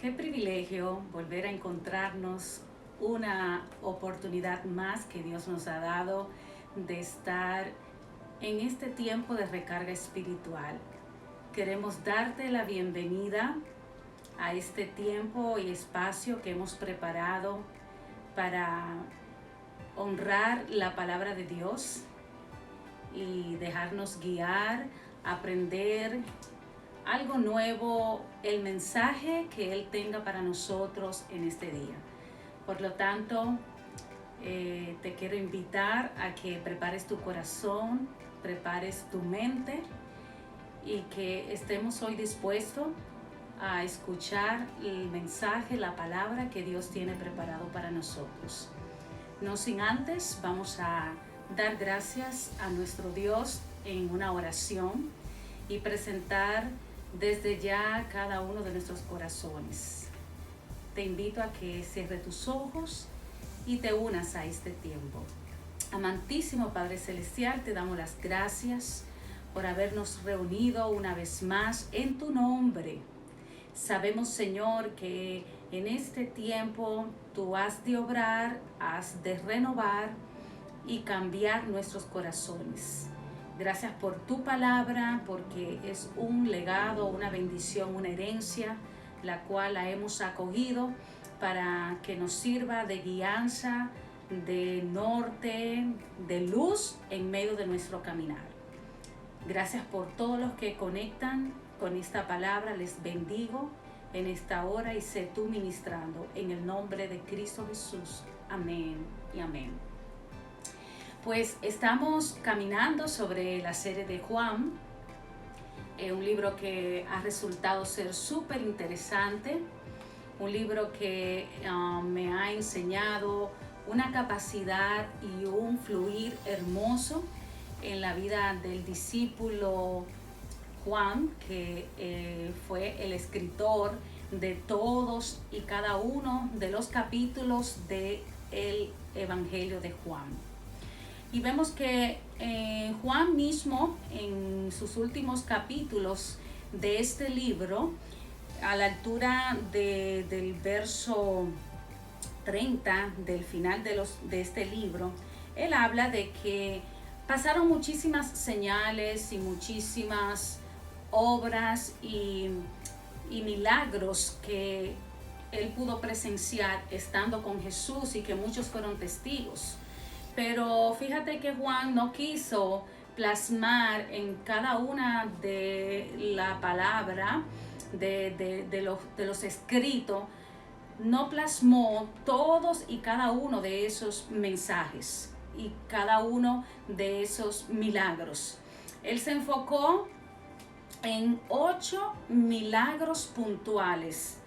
Qué privilegio volver a encontrarnos, una oportunidad más que Dios nos ha dado de estar en este tiempo de recarga espiritual. Queremos darte la bienvenida a este tiempo y espacio que hemos preparado para honrar la palabra de Dios y dejarnos guiar, aprender algo nuevo, el mensaje que Él tenga para nosotros en este día. Por lo tanto, te quiero invitar a que prepares tu corazón, prepares tu mente y que estemos hoy dispuestos a escuchar el mensaje, la palabra que Dios tiene preparado para nosotros. No sin antes, vamos a dar gracias a nuestro Dios en una oración y presentar desde ya cada uno de nuestros corazones. Te invito a que cierres tus ojos y te unas a este tiempo. Amantísimo Padre Celestial, te damos las gracias por habernos reunido una vez más en tu nombre. Sabemos, Señor, que en este tiempo tú has de obrar, has de renovar y cambiar nuestros corazones. Gracias por tu palabra, porque es un legado, una bendición, una herencia, la cual la hemos acogido para que nos sirva de guianza, de norte, de luz en medio de nuestro caminar. Gracias por todos los que conectan con esta palabra. Les bendigo en esta hora y sé tú ministrando en el nombre de Cristo Jesús. Amén y amén. Pues estamos caminando sobre la serie de Juan, un libro que ha resultado ser súper interesante, un libro que me ha enseñado una capacidad y un fluir hermoso en la vida del discípulo Juan, que fue el escritor de todos y cada uno de los capítulos del Evangelio de Juan. Y vemos que Juan mismo, en sus últimos capítulos de este libro, a la altura del verso 30 del final de este libro, él habla de que pasaron muchísimas señales y muchísimas obras y milagros que él pudo presenciar estando con Jesús y que muchos fueron testigos. Pero fíjate que Juan no quiso plasmar en cada una de la palabra, de los escritos, no plasmó todos y cada uno de esos mensajes y cada uno de esos milagros. Él se enfocó en 8 milagros puntuales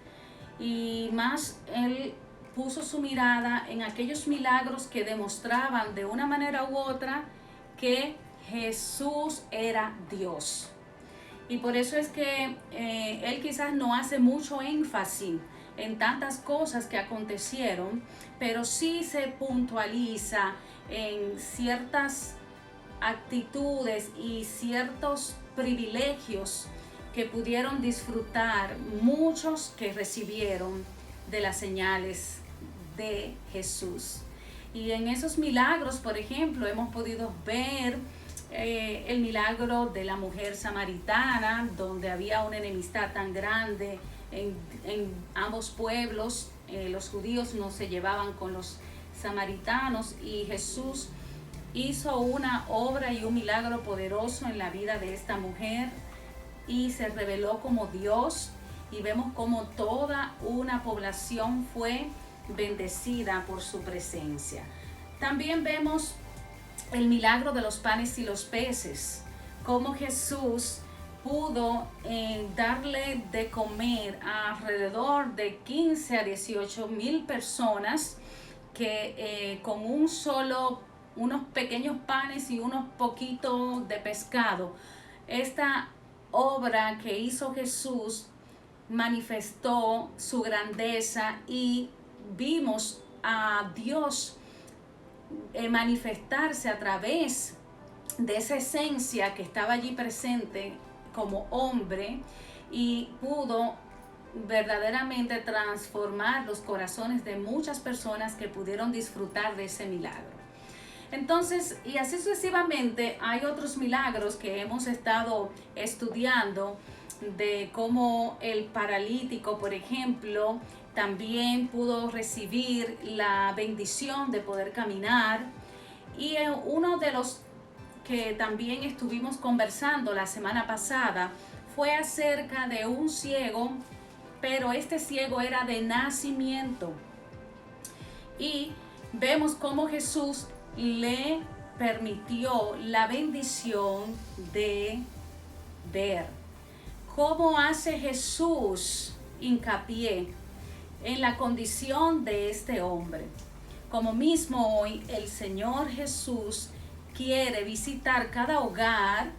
y más él puso su mirada en aquellos milagros que demostraban de una manera u otra que Jesús era Dios. Y por eso es que él quizás no hace mucho énfasis en tantas cosas que acontecieron, pero sí se puntualiza en ciertas actitudes y ciertos privilegios que pudieron disfrutar muchos que recibieron de las señales de Jesús. Y en esos milagros, por ejemplo, hemos podido ver el milagro de la mujer samaritana, donde había una enemistad tan grande en ambos pueblos. Los judíos no se llevaban con los samaritanos y Jesús hizo una obra y un milagro poderoso en la vida de esta mujer y se reveló como Dios, y vemos como toda una población fue bendecida por su presencia. También vemos el milagro de los panes y los peces, como Jesús pudo darle de comer a alrededor de 15 a 18 mil personas que con unos pequeños panes y unos poquitos de pescado. Esta obra que hizo Jesús manifestó su grandeza y vimos a Dios manifestarse a través de esa esencia que estaba allí presente como hombre y pudo verdaderamente transformar los corazones de muchas personas que pudieron disfrutar de ese milagro. Entonces, y así sucesivamente, hay otros milagros que hemos estado estudiando, de cómo el paralítico, por ejemplo, también pudo recibir la bendición de poder caminar. Y uno de los que también estuvimos conversando la semana pasada fue acerca de un ciego, pero este ciego era de nacimiento. Y vemos cómo Jesús le permitió la bendición de ver. ¿Cómo hace Jesús hincapié en la condición de este hombre? Como mismo hoy el Señor Jesús quiere visitar cada hogar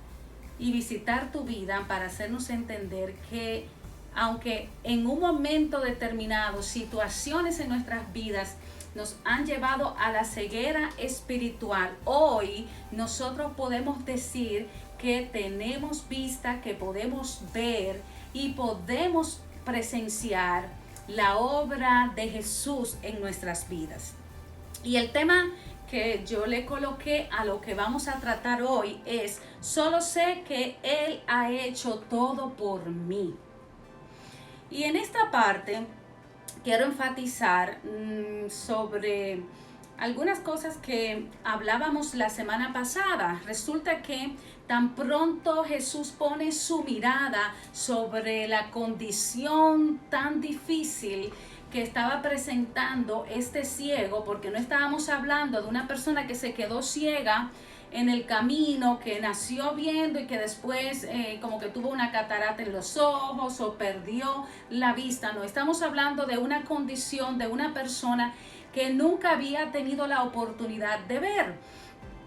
y visitar tu vida para hacernos entender que aunque en un momento determinado situaciones en nuestras vidas nos han llevado a la ceguera espiritual, hoy nosotros podemos decir que tenemos vista, que podemos ver y podemos presenciar la obra de Jesús en nuestras vidas. Y el tema que yo le coloqué a lo que vamos a tratar hoy es: solo sé que Él ha hecho todo por mí. Y en esta parte quiero enfatizar sobre algunas cosas que hablábamos la semana pasada. Resulta que tan pronto Jesús pone su mirada sobre la condición tan difícil que estaba presentando este ciego, porque no estábamos hablando de una persona que se quedó ciega en el camino, que nació viendo y que después como que tuvo una catarata en los ojos o perdió la vista. No, estamos hablando de una condición de una persona que nunca había tenido la oportunidad de ver.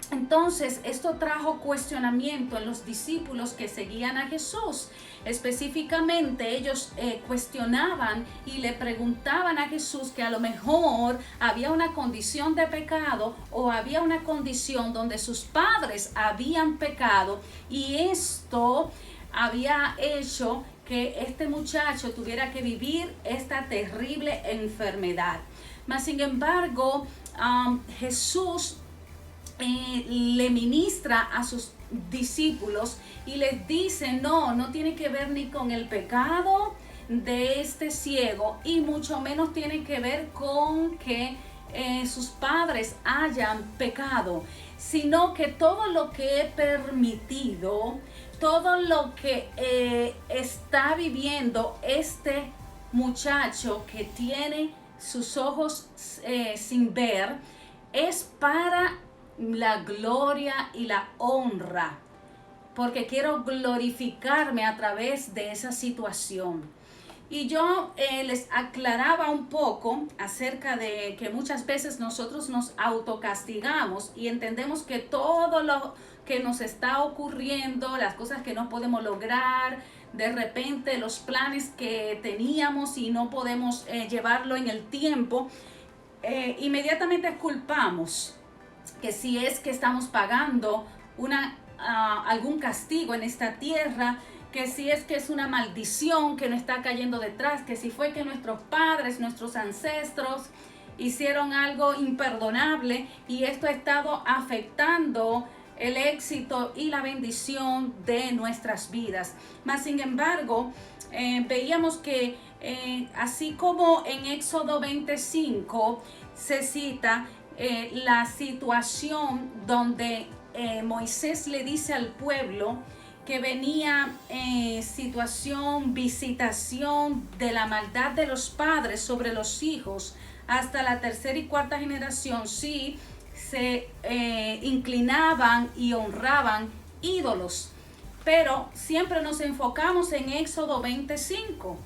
Entonces, esto trajo cuestionamiento en los discípulos que seguían a Jesús. Específicamente, ellos cuestionaban y le preguntaban a Jesús que a lo mejor había una condición de pecado o había una condición donde sus padres habían pecado, y esto había hecho que este muchacho tuviera que vivir esta terrible enfermedad. Mas, sin embargo, Jesús le ministra a sus discípulos y les dice: no tiene que ver ni con el pecado de este ciego, y mucho menos tiene que ver con que sus padres hayan pecado, sino que todo lo que he permitido, todo lo que está viviendo este muchacho que tiene sus ojos sin ver, es para la gloria y la honra, porque quiero glorificarme a través de esa situación. Y yo les aclaraba un poco acerca de que muchas veces nosotros nos autocastigamos y entendemos que todo lo que nos está ocurriendo, las cosas que no podemos lograr, de repente los planes que teníamos y no podemos llevarlo en el tiempo, inmediatamente culpamos que si es que estamos pagando algún castigo en esta tierra, que si es que es una maldición que nos está cayendo detrás, que si fue que nuestros padres, nuestros ancestros hicieron algo imperdonable y esto ha estado afectando el éxito y la bendición de nuestras vidas. Mas, sin embargo, veíamos que así como en Éxodo 25 se cita la situación donde Moisés le dice al pueblo que venía visitación de la maldad de los padres sobre los hijos hasta la tercera y cuarta generación, si se inclinaban y honraban ídolos. Pero siempre nos enfocamos en Éxodo 25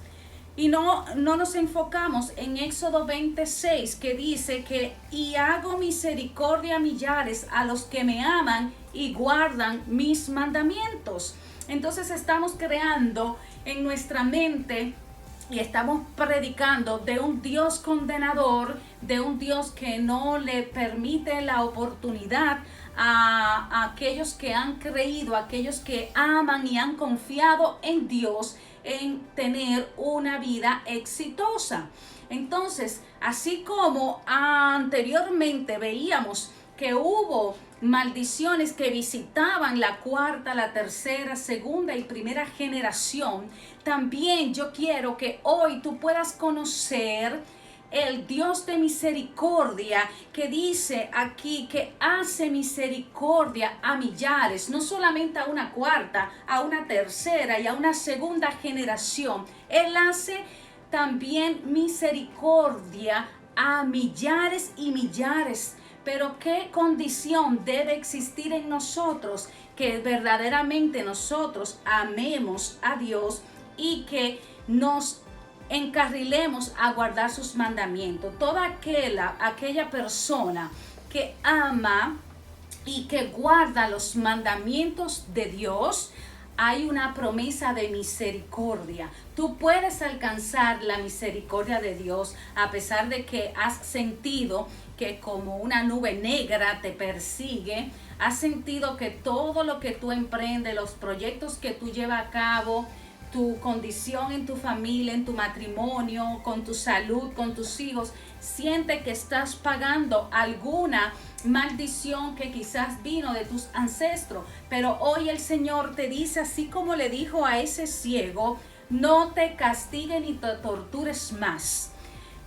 y no nos enfocamos en Éxodo 26, que dice que y hago misericordia a millares a los que me aman y guardan mis mandamientos. Entonces estamos creando en nuestra mente y estamos predicando de un Dios condenador, de un Dios que no le permite la oportunidad a aquellos que han creído, a aquellos que aman y han confiado en Dios, en tener una vida exitosa. Entonces, así como anteriormente veíamos que hubo maldiciones que visitaban la cuarta, la tercera, segunda y primera generación, también yo quiero que hoy tú puedas conocer el Dios de misericordia, que dice aquí que hace misericordia a millares, no solamente a una cuarta, a una tercera y a una segunda generación. Él hace también misericordia a millares y millares. Pero ¿qué condición debe existir en nosotros? Que verdaderamente nosotros amemos a Dios y que nos encarrilemos a guardar sus mandamientos. Toda aquella persona que ama y que guarda los mandamientos de Dios, hay una promesa de misericordia. Tú puedes alcanzar la misericordia de Dios a pesar de que has sentido que como una nube negra te persigue, has sentido que todo lo que tú emprendes, los proyectos que tú llevas a cabo, tu condición en tu familia, en tu matrimonio, con tu salud, con tus hijos, siente que estás pagando alguna maldición que quizás vino de tus ancestros. Pero hoy el Señor te dice, así como le dijo a ese ciego, no te castigue ni te tortures más.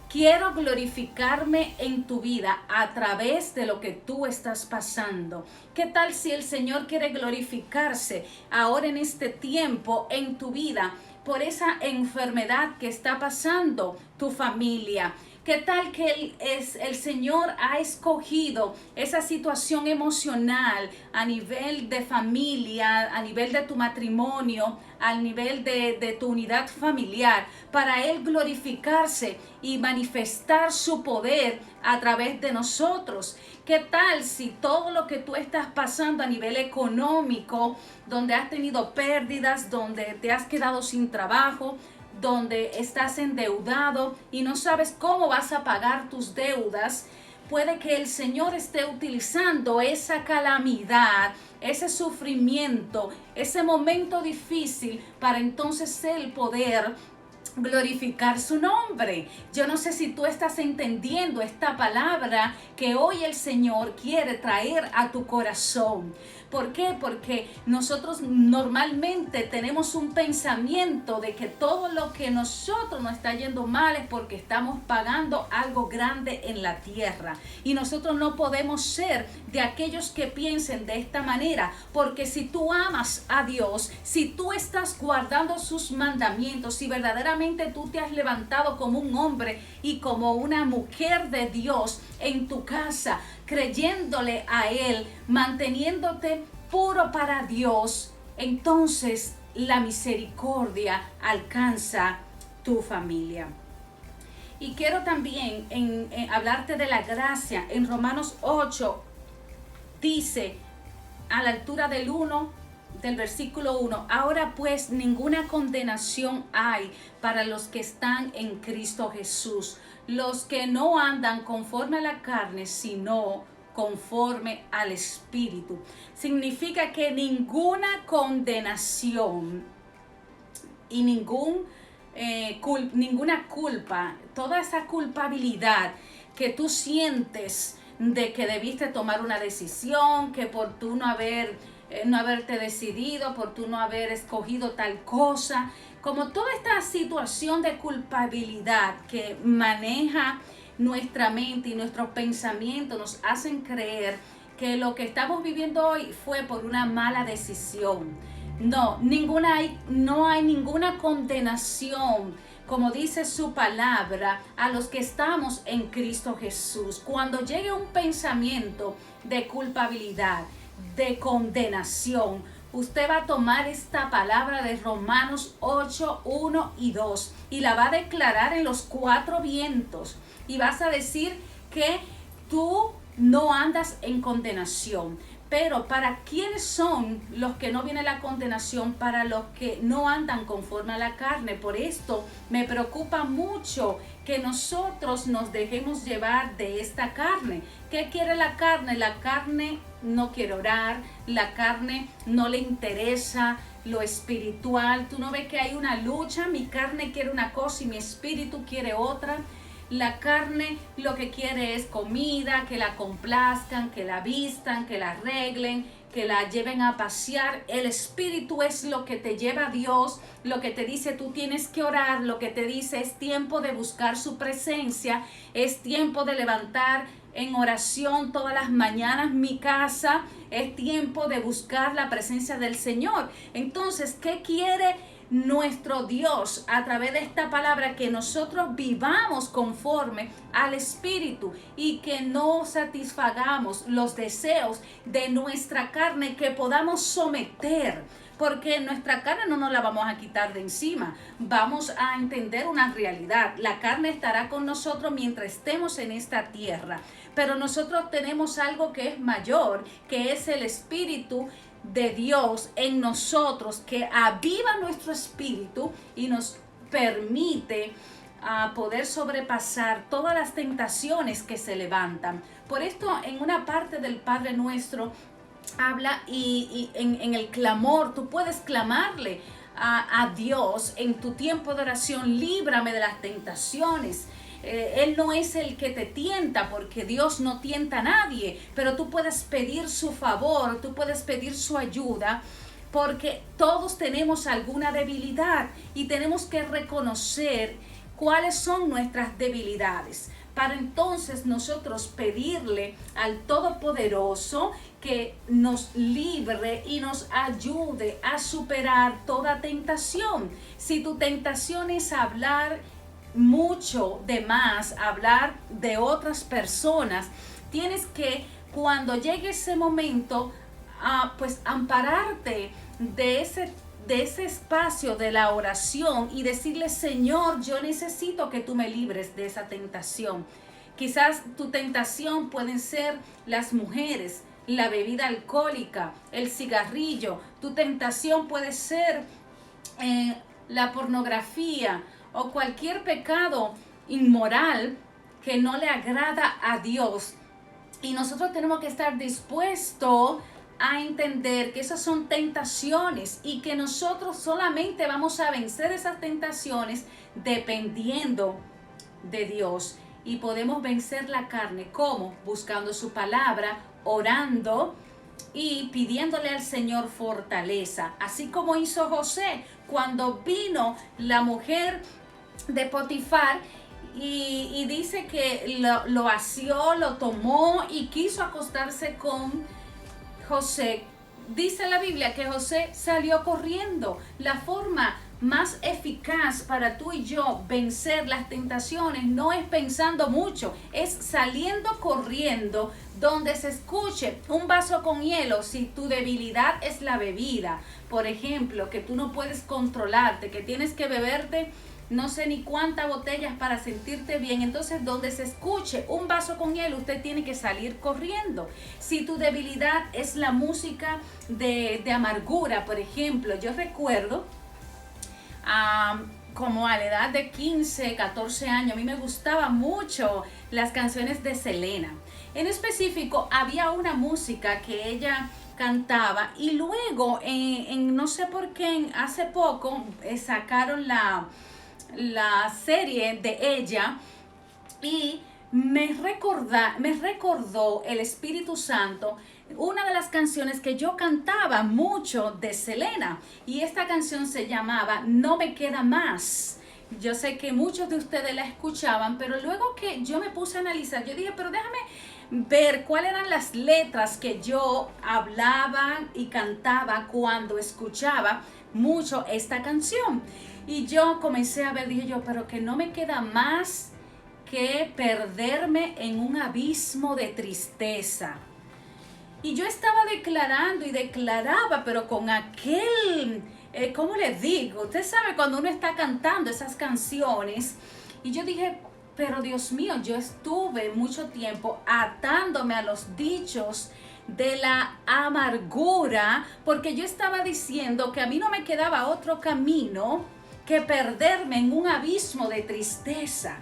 Quiero glorificarme en tu vida a través de lo que tú estás pasando. ¿Qué tal si el Señor quiere glorificarse ahora en este tiempo en tu vida por esa enfermedad que está pasando tu familia? ¿Qué tal que el Señor ha escogido esa situación emocional a nivel de familia, a nivel de tu matrimonio, a nivel de tu unidad familiar, para Él glorificarse y manifestar su poder a través de nosotros? ¿Qué tal si todo lo que tú estás pasando a nivel económico, donde has tenido pérdidas, donde te has quedado sin trabajo, donde estás endeudado y no sabes cómo vas a pagar tus deudas, puede que el Señor esté utilizando esa calamidad, ese sufrimiento, ese momento difícil para entonces Él poder glorificar su nombre? Yo no sé si tú estás entendiendo esta palabra que hoy el Señor quiere traer a tu corazón. ¿Por qué? Porque nosotros normalmente tenemos un pensamiento de que todo lo que nosotros nos está yendo mal es porque estamos pagando algo grande en la tierra. Y nosotros no podemos ser de aquellos que piensen de esta manera, porque si tú amas a Dios, si tú estás guardando sus mandamientos, si verdaderamente tú te has levantado como un hombre y como una mujer de Dios en tu casa, creyéndole a Él, manteniéndote puro para Dios, entonces la misericordia alcanza tu familia. Y quiero también hablarte de la gracia. En Romanos 8 dice, a la altura del versículo 1, ahora pues ninguna condenación hay para los que están en Cristo Jesús, los que no andan conforme a la carne, sino conforme al Espíritu. Significa que ninguna condenación y ninguna culpa, toda esa culpabilidad que tú sientes de que debiste tomar una decisión, que por tú no haberte decidido, por tú no haber escogido tal cosa, como toda esta situación de culpabilidad que maneja nuestra mente y nuestros pensamientos nos hacen creer que lo que estamos viviendo hoy fue por una mala decisión. No hay ninguna condenación, como dice su palabra, a los que estamos en Cristo Jesús. Cuando llegue un pensamiento de culpabilidad, de condenación, usted va a tomar esta palabra de Romanos 8, 1 y 2 y la va a declarar en los cuatro vientos y vas a decir que tú no andas en condenación. Pero ¿para quiénes son los que no viene la condenación? Para los que no andan conforme a la carne. Por esto me preocupa mucho que nosotros nos dejemos llevar de esta carne. ¿Qué quiere la carne? La carne no quiere orar, la carne no le interesa, lo espiritual. Tú no ves que hay una lucha, mi carne quiere una cosa y mi espíritu quiere otra. La carne lo que quiere es comida, que la complazcan, que la vistan, que la arreglen, que la lleven a pasear. El espíritu es lo que te lleva a Dios, lo que te dice tú tienes que orar, lo que te dice es tiempo de buscar su presencia, es tiempo de levantar en oración todas las mañanas mi casa, es tiempo de buscar la presencia del Señor. Entonces, ¿qué quiere nuestro Dios a través de esta palabra? Que nosotros vivamos conforme al Espíritu y que no satisfagamos los deseos de nuestra carne, que podamos someter, porque nuestra carne no nos la vamos a quitar de encima. Vamos a entender una realidad: la carne estará con nosotros mientras estemos en esta tierra, pero nosotros tenemos algo que es mayor, que es el Espíritu de Dios en nosotros, que aviva nuestro espíritu y nos permite poder sobrepasar todas las tentaciones que se levantan. Por esto, en una parte del Padre Nuestro habla y en el clamor, tú puedes clamarle a Dios en tu tiempo de oración: líbrame de las tentaciones. Él no es el que te tienta, porque Dios no tienta a nadie, pero tú puedes pedir su favor, tú puedes pedir su ayuda, porque todos tenemos alguna debilidad y tenemos que reconocer cuáles son nuestras debilidades, para entonces nosotros pedirle al Todopoderoso que nos libre y nos ayude a superar toda tentación. Si tu tentación es hablar mucho de más, hablar de otras personas, tienes que, cuando llegue ese momento, pues ampararte de ese espacio de la oración y decirle: Señor, yo necesito que tú me libres de esa tentación. Quizás tu tentación pueden ser las mujeres, la bebida alcohólica, el cigarrillo. Tu tentación puede ser la pornografía o cualquier pecado inmoral que no le agrada a Dios. Y nosotros tenemos que estar dispuestos a entender que esas son tentaciones y que nosotros solamente vamos a vencer esas tentaciones dependiendo de Dios. Y podemos vencer la carne, ¿cómo? Buscando su palabra, orando y pidiéndole al Señor fortaleza. Así como hizo José cuando vino la mujer de Potifar y dice que lo asió, lo tomó y quiso acostarse con José. Dice la Biblia que José salió corriendo. La forma más eficaz para tú y yo vencer las tentaciones no es pensando mucho, es saliendo corriendo donde se escuche un vaso con hielo. Si tu debilidad es la bebida, por ejemplo, que tú no puedes controlarte, que tienes que beberte no sé ni cuántas botellas para sentirte bien, entonces donde se escuche un vaso con hielo, usted tiene que salir corriendo. Si tu debilidad es la música de amargura, por ejemplo, yo recuerdo como a la edad de 15, 14 años, a mí me gustaban mucho las canciones de Selena. En específico, había una música que ella cantaba y luego, no sé por qué, hace poco sacaron la serie de ella y me recordó el Espíritu Santo una de las canciones que yo cantaba mucho de Selena, y esta canción se llamaba No me queda más. Yo sé que muchos de ustedes la escuchaban, pero luego que yo me puse a analizar, yo dije, pero déjame ver cuáles eran las letras que yo hablaba y cantaba cuando escuchaba mucho esta canción. Y yo comencé a ver, dije yo, pero que no me queda más que perderme en un abismo de tristeza. Y yo estaba declarando y declaraba, pero con aquel, ¿cómo les digo? Usted sabe cuando uno está cantando esas canciones. Y yo dije, pero Dios mío, yo estuve mucho tiempo atándome a los dichos de la amargura, porque yo estaba diciendo que a mí no me quedaba otro camino que perderme en un abismo de tristeza.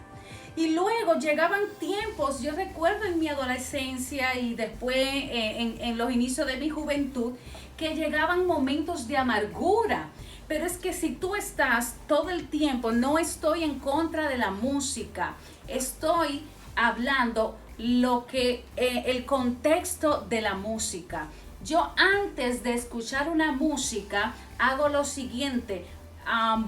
Y luego llegaban tiempos, yo recuerdo en mi adolescencia y después en los inicios de mi juventud, que llegaban momentos de amargura. Pero es que si tú estás todo el tiempo, no estoy en contra de la música, estoy hablando lo que el contexto de la música. Yo antes de escuchar una música hago lo siguiente.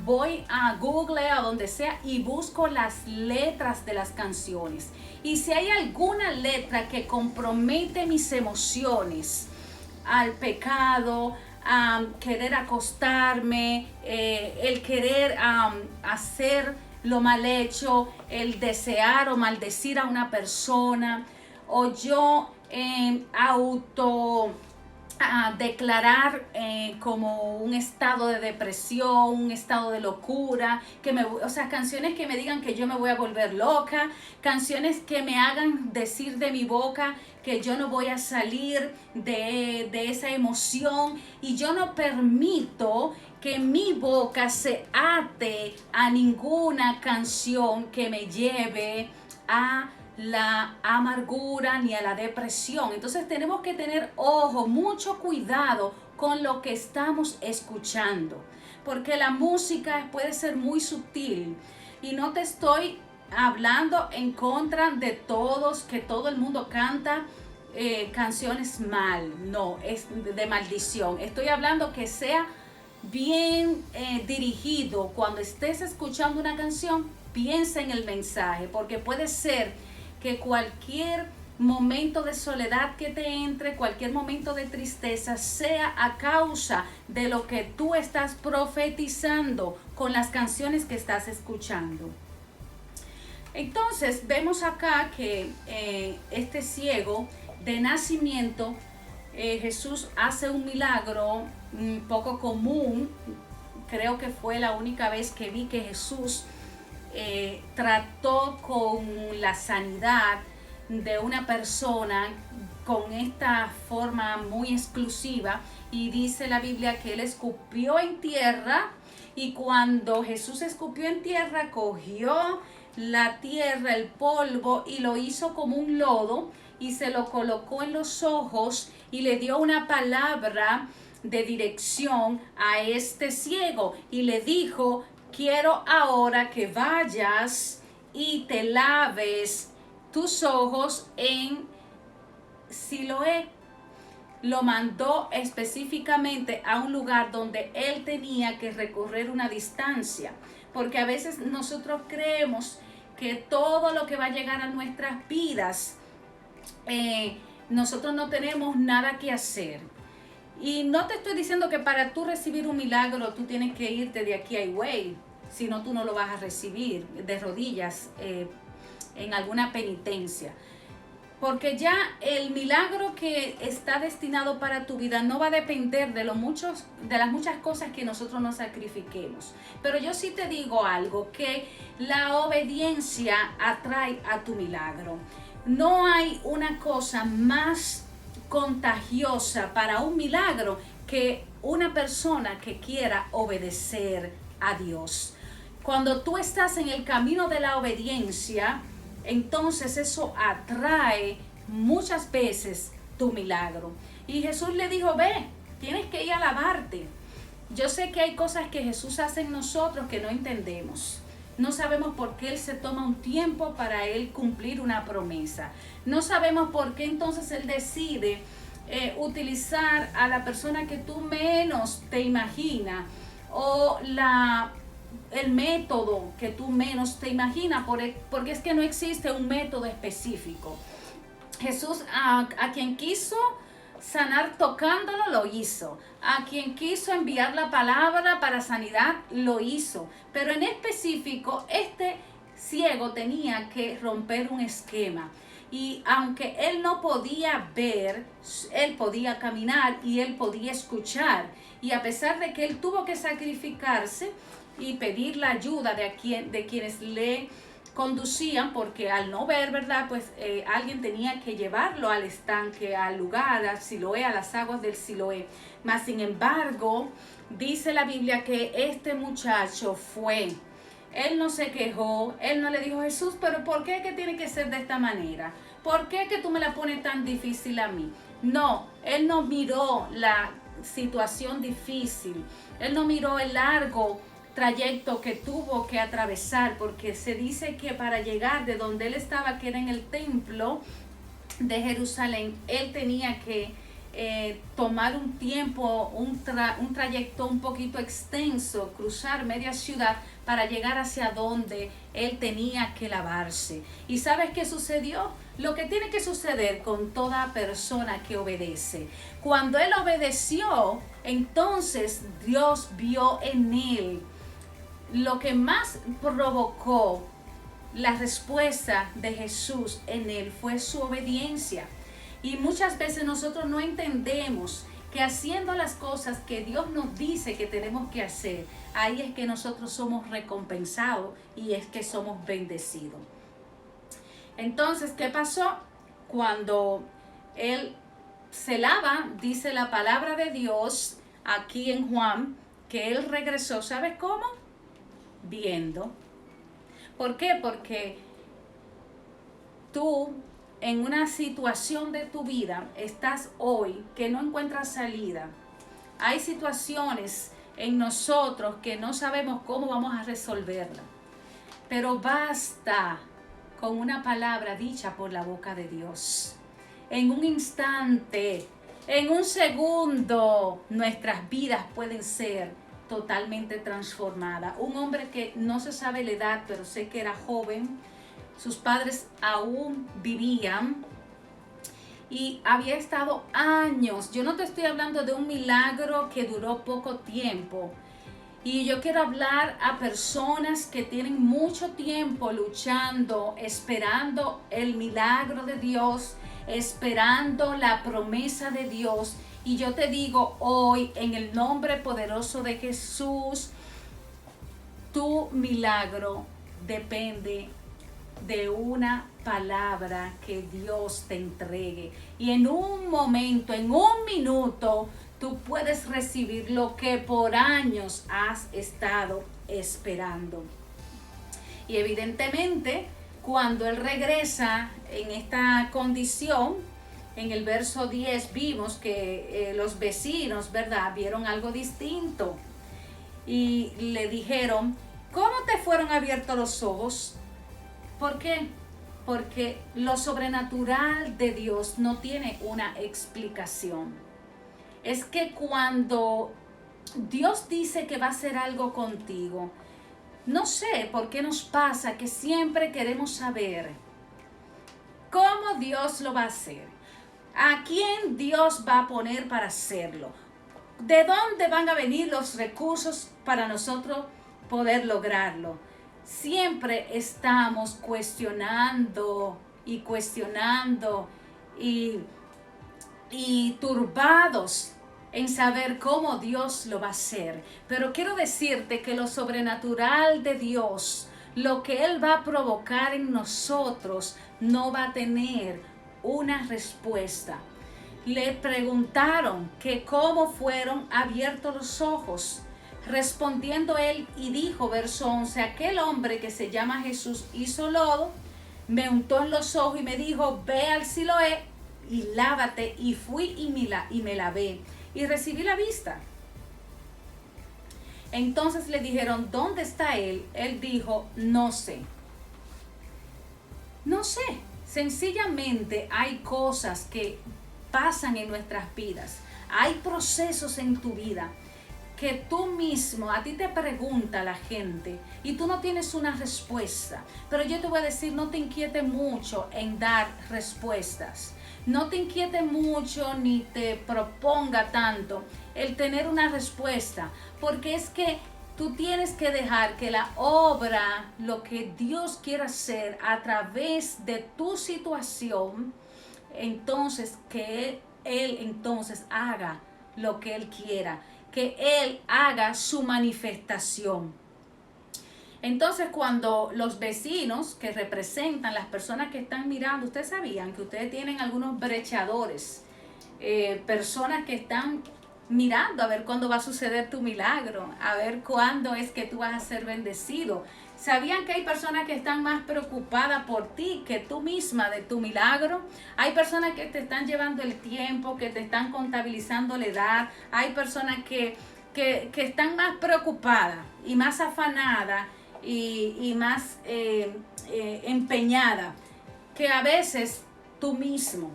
Voy a Google, a donde sea, y busco las letras de las canciones. Y si hay alguna letra que compromete mis emociones al pecado, querer acostarme, el querer hacer lo mal hecho, el desear o maldecir a una persona, o yo a declarar como un estado de depresión, un estado de locura, o sea, canciones que me digan que yo me voy a volver loca, canciones que me hagan decir de mi boca que yo no voy a salir de esa emoción, y yo no permito que mi boca se ate a ninguna canción que me lleve a la amargura ni a la depresión. Entonces tenemos que tener ojo, mucho cuidado con lo que estamos escuchando, porque la música puede ser muy sutil, y no te estoy hablando en contra de todos, que todo el mundo canta canciones mal, no, es de maldición. Estoy hablando que sea bien dirigido. Cuando estés escuchando una canción, piensa en el mensaje, porque puede ser que cualquier momento de soledad que te entre, cualquier momento de tristeza, sea a causa de lo que tú estás profetizando con las canciones que estás escuchando. Entonces vemos acá que este ciego de nacimiento, Jesús hace un milagro poco común. Creo que fue la única vez que vi que Jesús trató con la sanidad de una persona con esta forma muy exclusiva, y dice la Biblia que él escupió en tierra, y cuando Jesús escupió en tierra, cogió la tierra, el polvo, y lo hizo como un lodo, y se lo colocó en los ojos, y le dio una palabra de dirección a este ciego, y le dijo: quiero ahora que vayas y te laves tus ojos en Siloé. Lo mandó específicamente a un lugar donde él tenía que recorrer una distancia, porque a veces nosotros creemos que todo lo que va a llegar a nuestras vidas, nosotros no tenemos nada que hacer. Y no te estoy diciendo que para tú recibir un milagro tú tienes que irte de aquí a Higüey, si no, tú no lo vas a recibir de rodillas en alguna penitencia. Porque ya el milagro que está destinado para tu vida no va a depender de las muchas cosas que nosotros nos sacrifiquemos. Pero yo sí te digo algo, que la obediencia atrae a tu milagro. No hay una cosa más contagiosa para un milagro que una persona que quiera obedecer a Dios. Cuando tú estás en el camino de la obediencia, entonces eso atrae muchas veces tu milagro. Y Jesús le dijo: ve, tienes que ir a lavarte. Yo sé que hay cosas que Jesús hace en nosotros que no entendemos. No sabemos por qué Él se toma un tiempo para Él cumplir una promesa. No sabemos por qué entonces Él decide utilizar a la persona que tú menos te imaginas, o el método que tú menos te imaginas, porque es que no existe un método específico. Jesús a quien quiso sanar tocándolo, lo hizo. A quien quiso enviar la palabra para sanidad, lo hizo. Pero en específico, este ciego tenía que romper un esquema. Y aunque él no podía ver, él podía caminar y él podía escuchar. Y a pesar de que él tuvo que sacrificarse y pedir la ayuda de quienes le conducían, porque al no ver, ¿verdad? Pues alguien tenía que llevarlo al estanque, al lugar, al Siloé, a las aguas del Siloé. Mas sin embargo, dice la Biblia que este muchacho fue Él no se quejó, él no le dijo, Jesús, pero ¿por qué es que tiene que ser de esta manera? ¿Por qué es que tú me la pones tan difícil a mí? No, él no miró la situación difícil, él no miró el largo trayecto que tuvo que atravesar, porque se dice que para llegar de donde él estaba, que era en el templo de Jerusalén, él tenía que tomar un tiempo, un trayecto un poquito extenso, cruzar media ciudad para llegar hacia donde él tenía que lavarse. ¿Y sabes qué sucedió? Lo que tiene que suceder con toda persona que obedece. Cuando él obedeció, entonces Dios vio en él lo que más provocó la respuesta de Jesús en él fue su obediencia. Y muchas veces nosotros no entendemos que haciendo las cosas que Dios nos dice que tenemos que hacer, ahí es que nosotros somos recompensados y es que somos bendecidos. Entonces, ¿qué pasó? Cuando él se lava, dice la palabra de Dios aquí en Juan, que él regresó, ¿sabes cómo? Viendo. ¿Por qué? Porque tú en una situación de tu vida estás hoy que no encuentras salida. Hay situaciones en nosotros que no sabemos cómo vamos a resolverla. Pero basta con una palabra dicha por la boca de Dios. En un instante, en un segundo, nuestras vidas pueden ser totalmente transformadas. Un hombre que no se sabe la edad, pero sé que era joven, sus padres aún vivían y había estado años. Yo no te estoy hablando de un milagro que duró poco tiempo. Y yo quiero hablar a personas que tienen mucho tiempo luchando, esperando el milagro de Dios, esperando la promesa de Dios. Y yo te digo hoy, en el nombre poderoso de Jesús, tu milagro depende de una palabra que Dios te entregue. Y en un momento, en un minuto, tú puedes recibir lo que por años has estado esperando. Y evidentemente, cuando él regresa en esta condición, en el verso 10 vimos que los vecinos, ¿verdad?, vieron algo distinto. Y le dijeron, ¿cómo te fueron abiertos los ojos? ¿Por qué? Porque lo sobrenatural de Dios no tiene una explicación. Es que cuando Dios dice que va a hacer algo contigo, no sé por qué nos pasa que siempre queremos saber cómo Dios lo va a hacer, a quién Dios va a poner para hacerlo, de dónde van a venir los recursos para nosotros poder lograrlo. Siempre estamos cuestionando y turbados en saber cómo Dios lo va a hacer. Pero quiero decirte que lo sobrenatural de Dios, lo que Él va a provocar en nosotros, no va a tener una respuesta. Le preguntaron que cómo fueron abiertos los ojos. Respondiendo él y dijo, verso 11, aquel hombre que se llama Jesús hizo lodo, me untó en los ojos y me dijo, ve al Siloé y lávate. Y fui y me lavé y recibí la vista. Entonces le dijeron, ¿dónde está él? Él dijo, no sé. No sé. Sencillamente hay cosas que pasan en nuestras vidas. Hay procesos en tu vida que tú mismo, a ti te pregunta la gente y tú no tienes una respuesta. Pero yo te voy a decir, no te inquietes mucho en dar respuestas. No te inquiete mucho ni te proponga tanto el tener una respuesta, porque es que tú tienes que dejar que la obra, lo que Dios quiera hacer a través de tu situación, entonces que Él entonces haga lo que Él quiera, que Él haga su manifestación. Entonces, cuando los vecinos que representan las personas que están mirando, ustedes sabían que ustedes tienen algunos brechadores, personas que están mirando a ver cuándo va a suceder tu milagro, a ver cuándo es que tú vas a ser bendecido. ¿Sabían que hay personas que están más preocupadas por ti que tú misma de tu milagro? Hay personas que te están llevando el tiempo, que te están contabilizando la edad. Hay personas que están más preocupadas y más afanadas y más empeñadas que a veces tú mismo.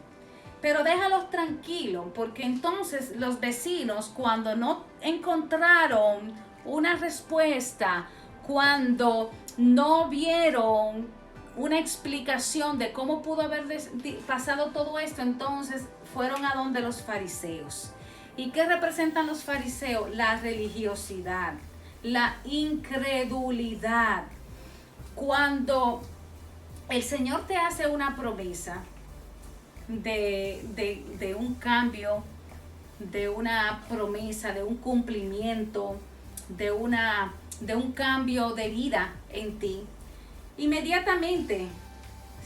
Pero déjalos tranquilos, porque entonces los vecinos, cuando no encontraron una respuesta, cuando no vieron una explicación de cómo pudo haber pasado todo esto, entonces fueron a donde los fariseos. ¿Y qué representan los fariseos? La religiosidad, la incredulidad. Cuando el Señor te hace una promesa de un cambio, de una promesa, de un cumplimiento, de un cambio de vida en ti, inmediatamente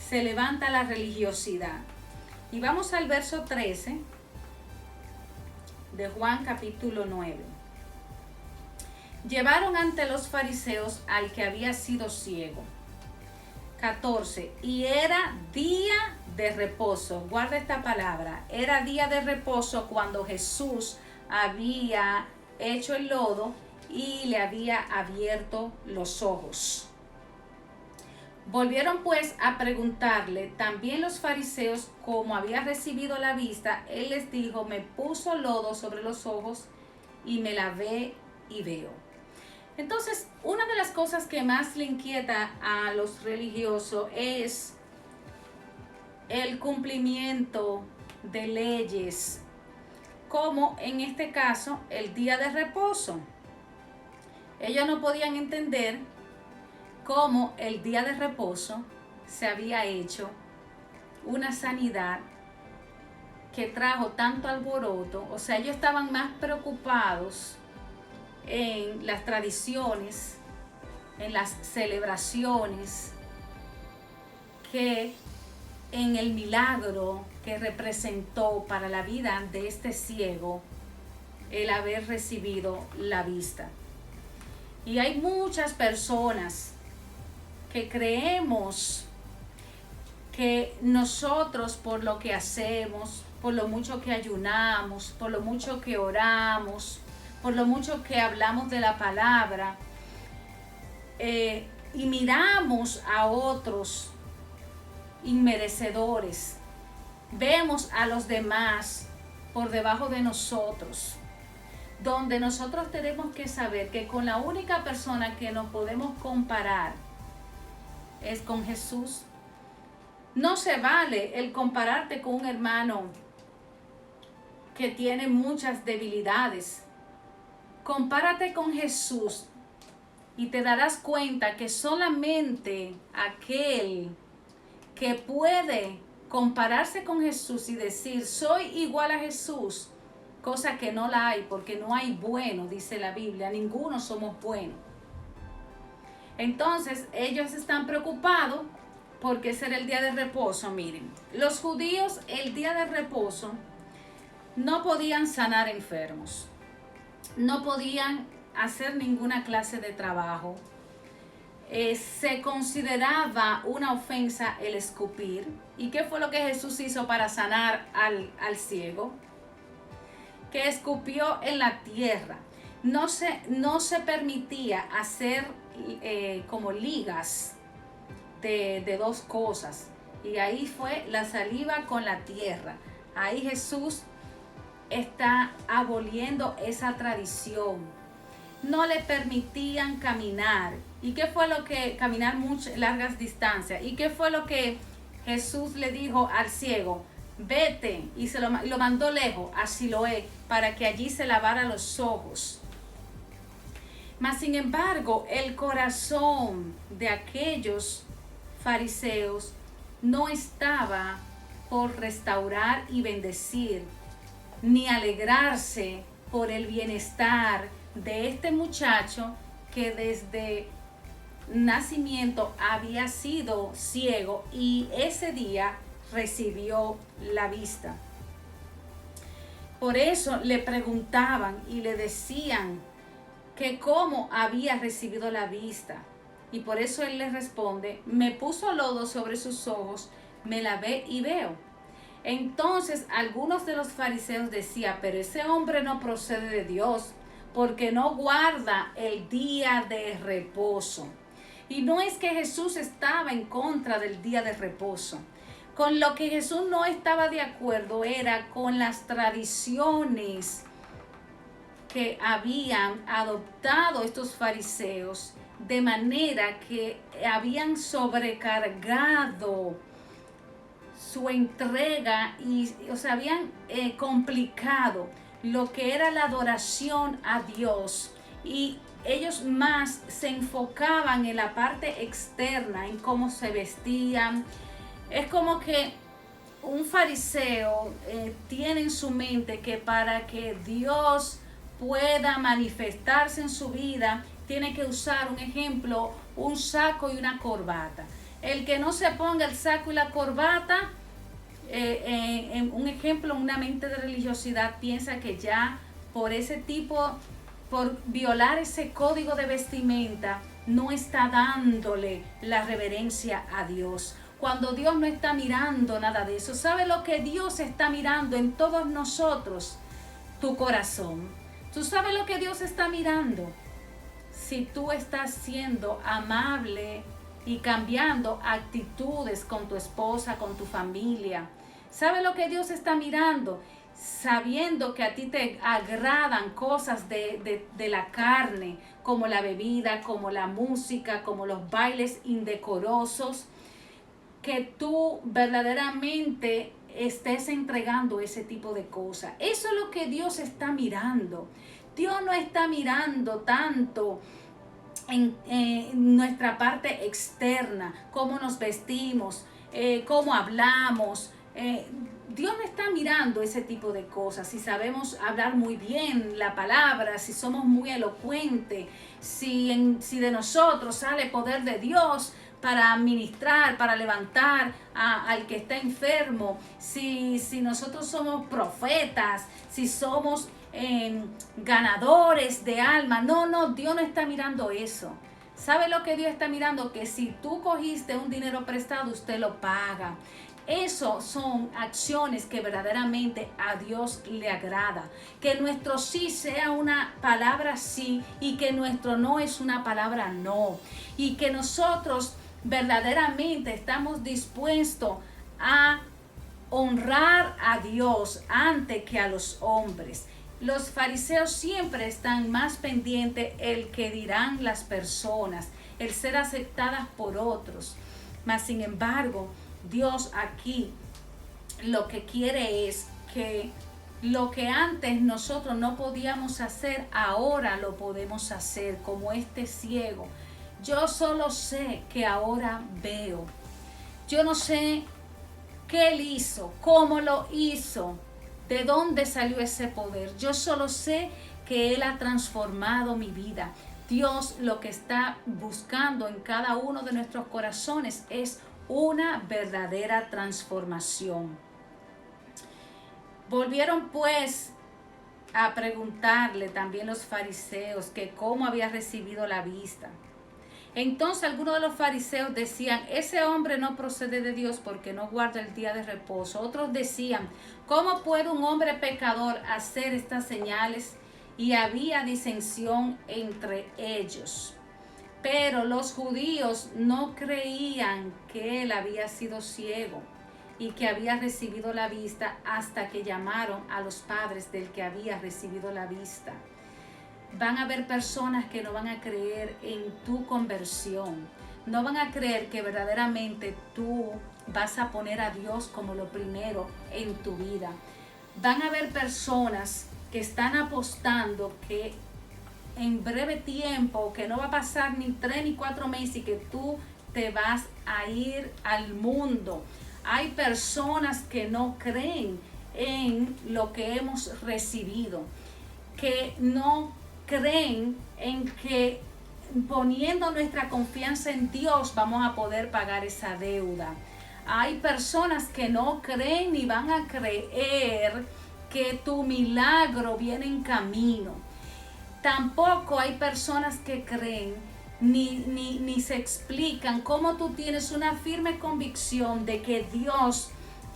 se levanta la religiosidad. Y vamos al verso 13 de Juan capítulo 9. Llevaron ante los fariseos al que había sido ciego. 14. Y era día de reposo. Guarda esta palabra. Era día de reposo cuando Jesús había hecho el lodo y le había abierto los ojos. Volvieron pues a preguntarle también los fariseos cómo había recibido la vista. Él les dijo: me puso lodo sobre los ojos y me lavé y veo. Entonces, una de las cosas que más le inquieta a los religiosos es el cumplimiento de leyes, como en este caso el día de reposo. Ellos no podían entender cómo el día de reposo se había hecho una sanidad que trajo tanto alboroto. O sea, ellos estaban más preocupados en las tradiciones, en las celebraciones, que en el milagro que representó para la vida de este ciego el haber recibido la vista. Y hay muchas personas que creemos que nosotros, por lo que hacemos, por lo mucho que ayunamos, por lo mucho que oramos, por lo mucho que hablamos de la palabra, y miramos a otros inmerecedores, vemos a los demás por debajo de nosotros, donde nosotros tenemos que saber que con la única persona que nos podemos comparar es con Jesús. No se vale el compararte con un hermano que tiene muchas debilidades. Compárate con Jesús y te darás cuenta que solamente aquel que puede compararse con Jesús y decir soy igual a Jesús, cosa que no la hay, porque no hay bueno, dice la Biblia, ninguno somos buenos. Entonces ellos están preocupados porque ese era el día de reposo. Miren, los judíos el día de reposo no podían sanar enfermos, no podían hacer ninguna clase de trabajo. Se consideraba una ofensa el escupir. ¿Y qué fue lo que Jesús hizo para sanar al ciego? Que escupió en la tierra. No se permitía hacer como ligas de dos cosas. Y ahí fue la saliva con la tierra. Ahí Jesús está aboliendo esa tradición. No le permitían caminar. ¿Y qué fue lo que? Caminar largas distancias. ¿Y qué fue lo que Jesús le dijo al ciego? Vete, y lo mandó lejos a Siloé para que allí se lavara los ojos. Mas sin embargo, el corazón de aquellos fariseos no estaba por restaurar y bendecir, ni alegrarse por el bienestar de este muchacho que desde nacimiento había sido ciego y ese día recibió la vista. Por eso le preguntaban y le decían que cómo había recibido la vista. Y por eso él les responde, me puso lodo sobre sus ojos, me lavé y veo. Entonces algunos de los fariseos decían, pero ese hombre no procede de Dios, porque no guarda el día de reposo. Y no es que Jesús estaba en contra del día de reposo. Con lo que Jesús no estaba de acuerdo era con las tradiciones que habían adoptado estos fariseos, de manera que habían sobrecargado su entrega y habían complicado lo que era la adoración a Dios, y ellos más se enfocaban en la parte externa, en cómo se vestían. Es como que un fariseo tiene en su mente que para que Dios pueda manifestarse en su vida, tiene que usar, un ejemplo, un saco y una corbata. El que no se ponga el saco y la corbata, un ejemplo, una mente de religiosidad, piensa que ya por ese tipo, por violar ese código de vestimenta, no está dándole la reverencia a Dios. Cuando Dios no está mirando nada de eso. ¿Sabe lo que Dios está mirando en todos nosotros? Tu corazón. ¿Tú sabes lo que Dios está mirando? Si tú estás siendo amable y cambiando actitudes con tu esposa, con tu familia. ¿Sabe lo que Dios está mirando? Sabiendo que a ti te agradan cosas de la carne, como la bebida, como la música, como los bailes indecorosos, que tú verdaderamente estés entregando ese tipo de cosas. Eso es lo que Dios está mirando. Dios no está mirando tanto en nuestra parte externa, cómo nos vestimos, cómo hablamos. Dios no está mirando ese tipo de cosas. Si sabemos hablar muy bien la palabra, si somos muy elocuentes, si de nosotros sale poder de Dios para ministrar, para levantar al que está enfermo, si nosotros somos profetas, si somos ganadores de alma. No, Dios no está mirando eso. ¿Sabe lo que Dios está mirando? Que si tú cogiste un dinero prestado, usted lo paga. Eso son acciones que verdaderamente a Dios le agrada. Que nuestro sí sea una palabra sí y que nuestro no es una palabra no. Y que nosotros verdaderamente estamos dispuestos a honrar a Dios antes que a los hombres. Los fariseos siempre están más pendientes el que dirán las personas, el ser aceptadas por otros. Mas sin embargo, Dios aquí lo que quiere es que lo que antes nosotros no podíamos hacer, ahora lo podemos hacer, como este ciego. Yo solo sé que ahora veo. Yo no sé qué él hizo, cómo lo hizo, de dónde salió ese poder. Yo solo sé que él ha transformado mi vida. Dios lo que está buscando en cada uno de nuestros corazones es una verdadera transformación. Volvieron pues a preguntarle también los fariseos que cómo había recibido la vista. Entonces algunos de los fariseos decían, ese hombre no procede de Dios porque no guarda el día de reposo. Otros decían, ¿cómo puede un hombre pecador hacer estas señales? Y había disensión entre ellos. Pero los judíos no creían que él había sido ciego y que había recibido la vista hasta que llamaron a los padres del que había recibido la vista. Van a haber personas que no van a creer en tu conversión. No van a creer que verdaderamente tú vas a poner a Dios como lo primero en tu vida. Van a haber personas que están apostando que en breve tiempo, que no va a pasar ni 3 ni 4 meses y que tú te vas a ir al mundo. Hay personas que no creen en lo que hemos recibido, que no creen en que poniendo nuestra confianza en Dios vamos a poder pagar esa deuda. Hay personas que no creen ni van a creer que tu milagro viene en camino. Tampoco hay personas que creen ni se explican, cómo tú tienes una firme convicción de que Dios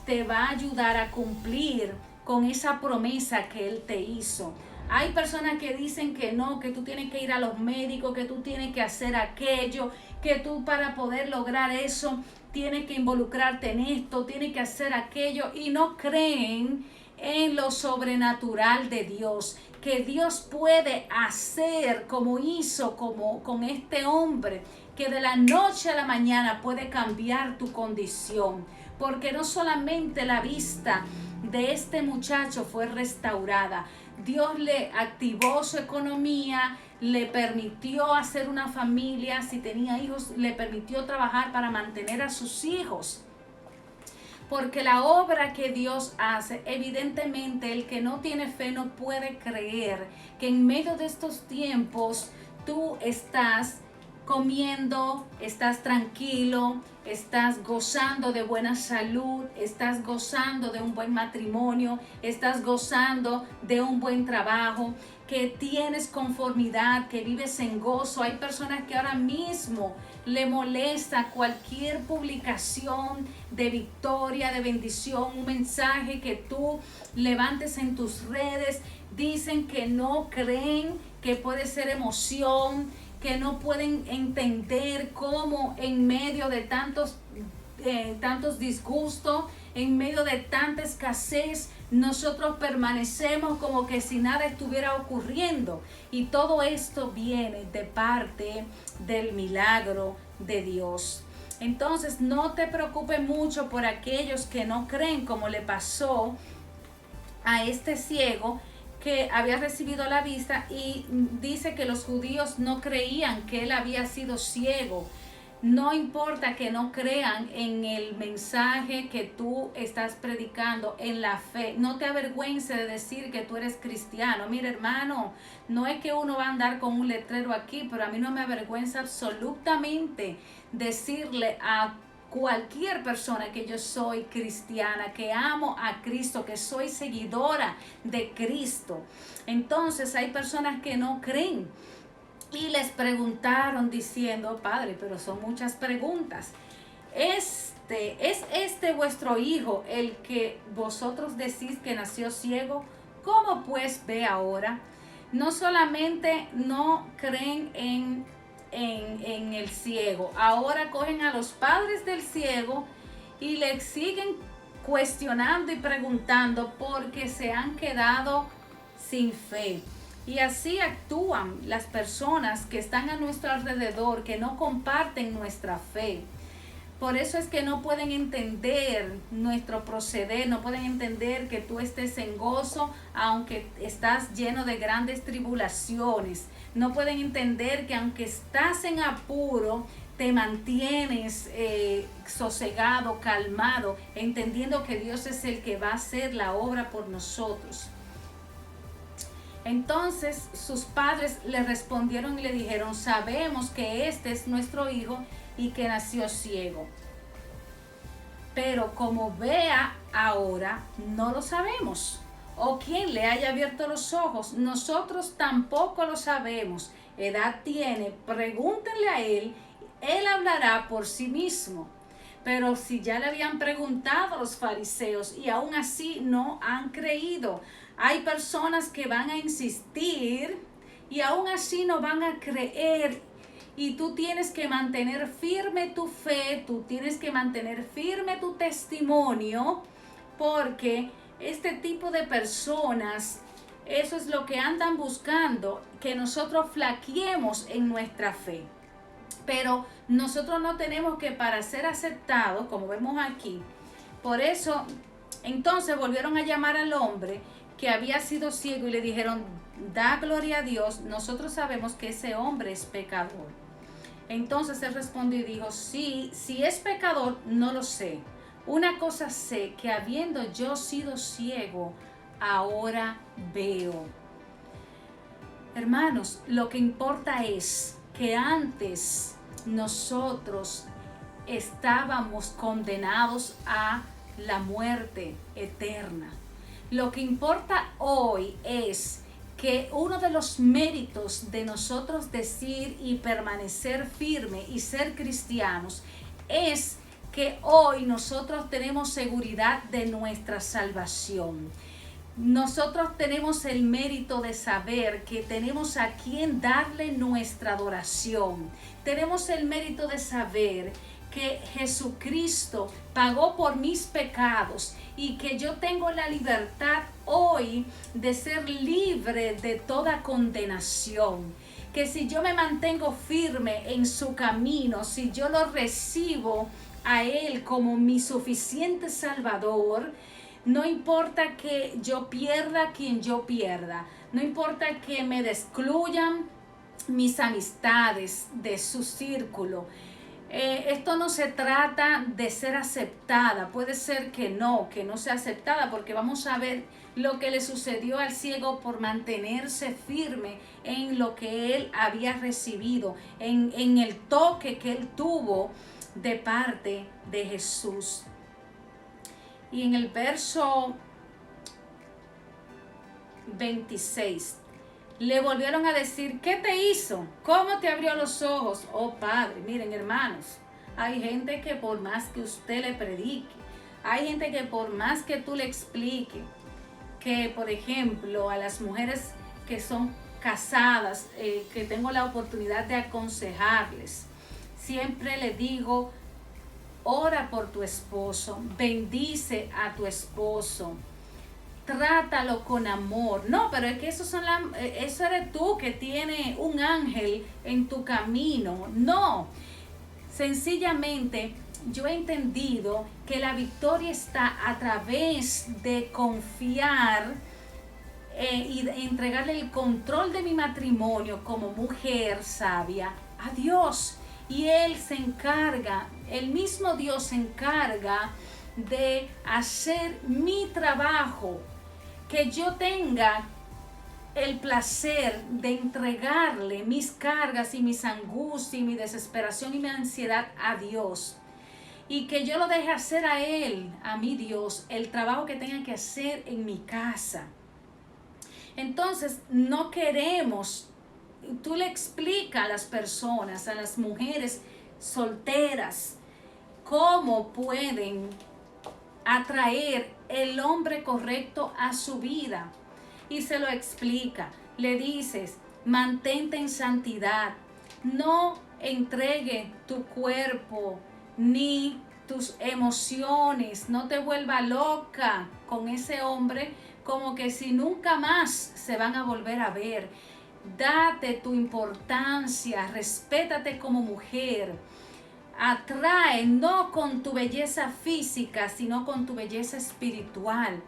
te va a ayudar a cumplir con esa promesa que Él te hizo. Hay personas que dicen que no, que tú tienes que ir a los médicos, que tú tienes que hacer aquello, que tú para poder lograr eso tienes que involucrarte en esto, tienes que hacer aquello, y no creen en lo sobrenatural de Dios, que Dios puede hacer como hizo con este hombre, que de la noche a la mañana puede cambiar tu condición, porque no solamente la vista de este muchacho fue restaurada, Dios le activó su economía, le permitió hacer una familia, si tenía hijos, le permitió trabajar para mantener a sus hijos. Porque la obra que Dios hace, evidentemente el que no tiene fe no puede creer que en medio de estos tiempos tú estás comiendo, estás tranquilo, estás gozando de buena salud, estás gozando de un buen matrimonio, estás gozando de un buen trabajo, que tienes conformidad, que vives en gozo. Hay personas que ahora mismo le molesta cualquier publicación de victoria, de bendición, un mensaje que tú levantes en tus redes. Dicen que no creen que puede ser emoción, que no pueden entender cómo en medio de tantos disgustos, en medio de tanta escasez, nosotros permanecemos como que si nada estuviera ocurriendo. Y todo esto viene de parte del milagro de Dios. Entonces no te preocupes mucho por aquellos que no creen, como le pasó a este ciego que había recibido la vista, y dice que los judíos no creían que él había sido ciego. No importa que no crean en el mensaje que tú estás predicando, en la fe. No te avergüences de decir que tú eres cristiano. Mira, hermano, no es que uno va a andar con un letrero aquí, pero a mí no me avergüenza absolutamente decirle a cualquier persona que yo soy cristiana, que amo a Cristo, que soy seguidora de Cristo. Entonces hay personas que no creen. Y les preguntaron diciendo: Padre, pero son muchas preguntas. ¿Es este vuestro hijo el que vosotros decís que nació ciego? ¿Cómo pues ve ahora? No solamente no creen en el ciego, ahora cogen a los padres del ciego y le siguen cuestionando y preguntando porque se han quedado sin fe. Y así actúan las personas que están a nuestro alrededor, que no comparten nuestra fe. Por eso es que no pueden entender nuestro proceder, no pueden entender que tú estés en gozo aunque estás lleno de grandes tribulaciones. No pueden entender que aunque estás en apuro, te mantienes sosegado, calmado, entendiendo que Dios es el que va a hacer la obra por nosotros. Entonces sus padres le respondieron y le dijeron: sabemos que este es nuestro hijo y que nació ciego, pero como vea ahora no lo sabemos, o quien le haya abierto los ojos, nosotros tampoco lo sabemos. Edad tiene, pregúntenle a él, él hablará por sí mismo. Pero si ya le habían preguntado a los fariseos y aún así no han creído. Hay personas que van a insistir y aún así no van a creer. Y tú tienes que mantener firme tu fe, tú tienes que mantener firme tu testimonio, porque este tipo de personas, eso es lo que andan buscando, que nosotros flaqueemos en nuestra fe. Pero nosotros no tenemos que, para ser aceptados, como vemos aquí. Por eso, entonces volvieron a llamar al hombre que había sido ciego y le dijeron: da gloria a Dios, nosotros sabemos que ese hombre es pecador. Entonces él respondió y dijo: sí, si es pecador, no lo sé. Una cosa sé, que habiendo yo sido ciego, ahora veo. Hermanos, lo que importa es que antes nosotros estábamos condenados a la muerte eterna. Lo que importa hoy es que uno de los méritos de nosotros decir y permanecer firme y ser cristianos es que hoy nosotros tenemos seguridad de nuestra salvación. Nosotros tenemos el mérito de saber que tenemos a quien darle nuestra adoración. Tenemos el mérito de saber que Jesucristo pagó por mis pecados y que yo tengo la libertad hoy de ser libre de toda condenación. Que si yo me mantengo firme en su camino, si yo lo recibo a Él como mi suficiente Salvador, no importa que yo pierda quien yo pierda, no importa que me excluyan mis amistades de su círculo. Esto no se trata de ser aceptada, puede ser que no sea aceptada, porque vamos a ver lo que le sucedió al ciego por mantenerse firme en lo que él había recibido, en el toque que él tuvo de parte de Jesús. Y en el verso 26, le volvieron a decir, ¿qué te hizo? ¿Cómo te abrió los ojos? Oh Padre, miren hermanos, hay gente que por más que usted le predique, hay gente que por más que tú le expliques, que por ejemplo a las mujeres que son casadas, que tengo la oportunidad de aconsejarles, siempre le digo, ora por tu esposo, bendice a tu esposo, trátalo con amor. No, pero es que eso eres tú que tiene un ángel en tu camino. No, sencillamente yo he entendido que la victoria está a través de confiar y de entregarle el control de mi matrimonio como mujer sabia a Dios. Y Él se encarga, el mismo Dios se encarga de hacer mi trabajo, que yo tenga el placer de entregarle mis cargas y mis angustias y mi desesperación y mi ansiedad a Dios, y que yo lo deje hacer a Él, a mi Dios, el trabajo que tenga que hacer en mi casa. Entonces no queremos, tú le explicas a las personas, a las mujeres solteras, cómo pueden atraer el hombre correcto a su vida, y se lo explica. Le dices, mantente en santidad, no entregue tu cuerpo ni tus emociones, no te vuelva loca con ese hombre como que si nunca más se van a volver a ver. Date tu importancia, respétate como mujer. Atrae no con tu belleza física, sino con tu belleza espiritual.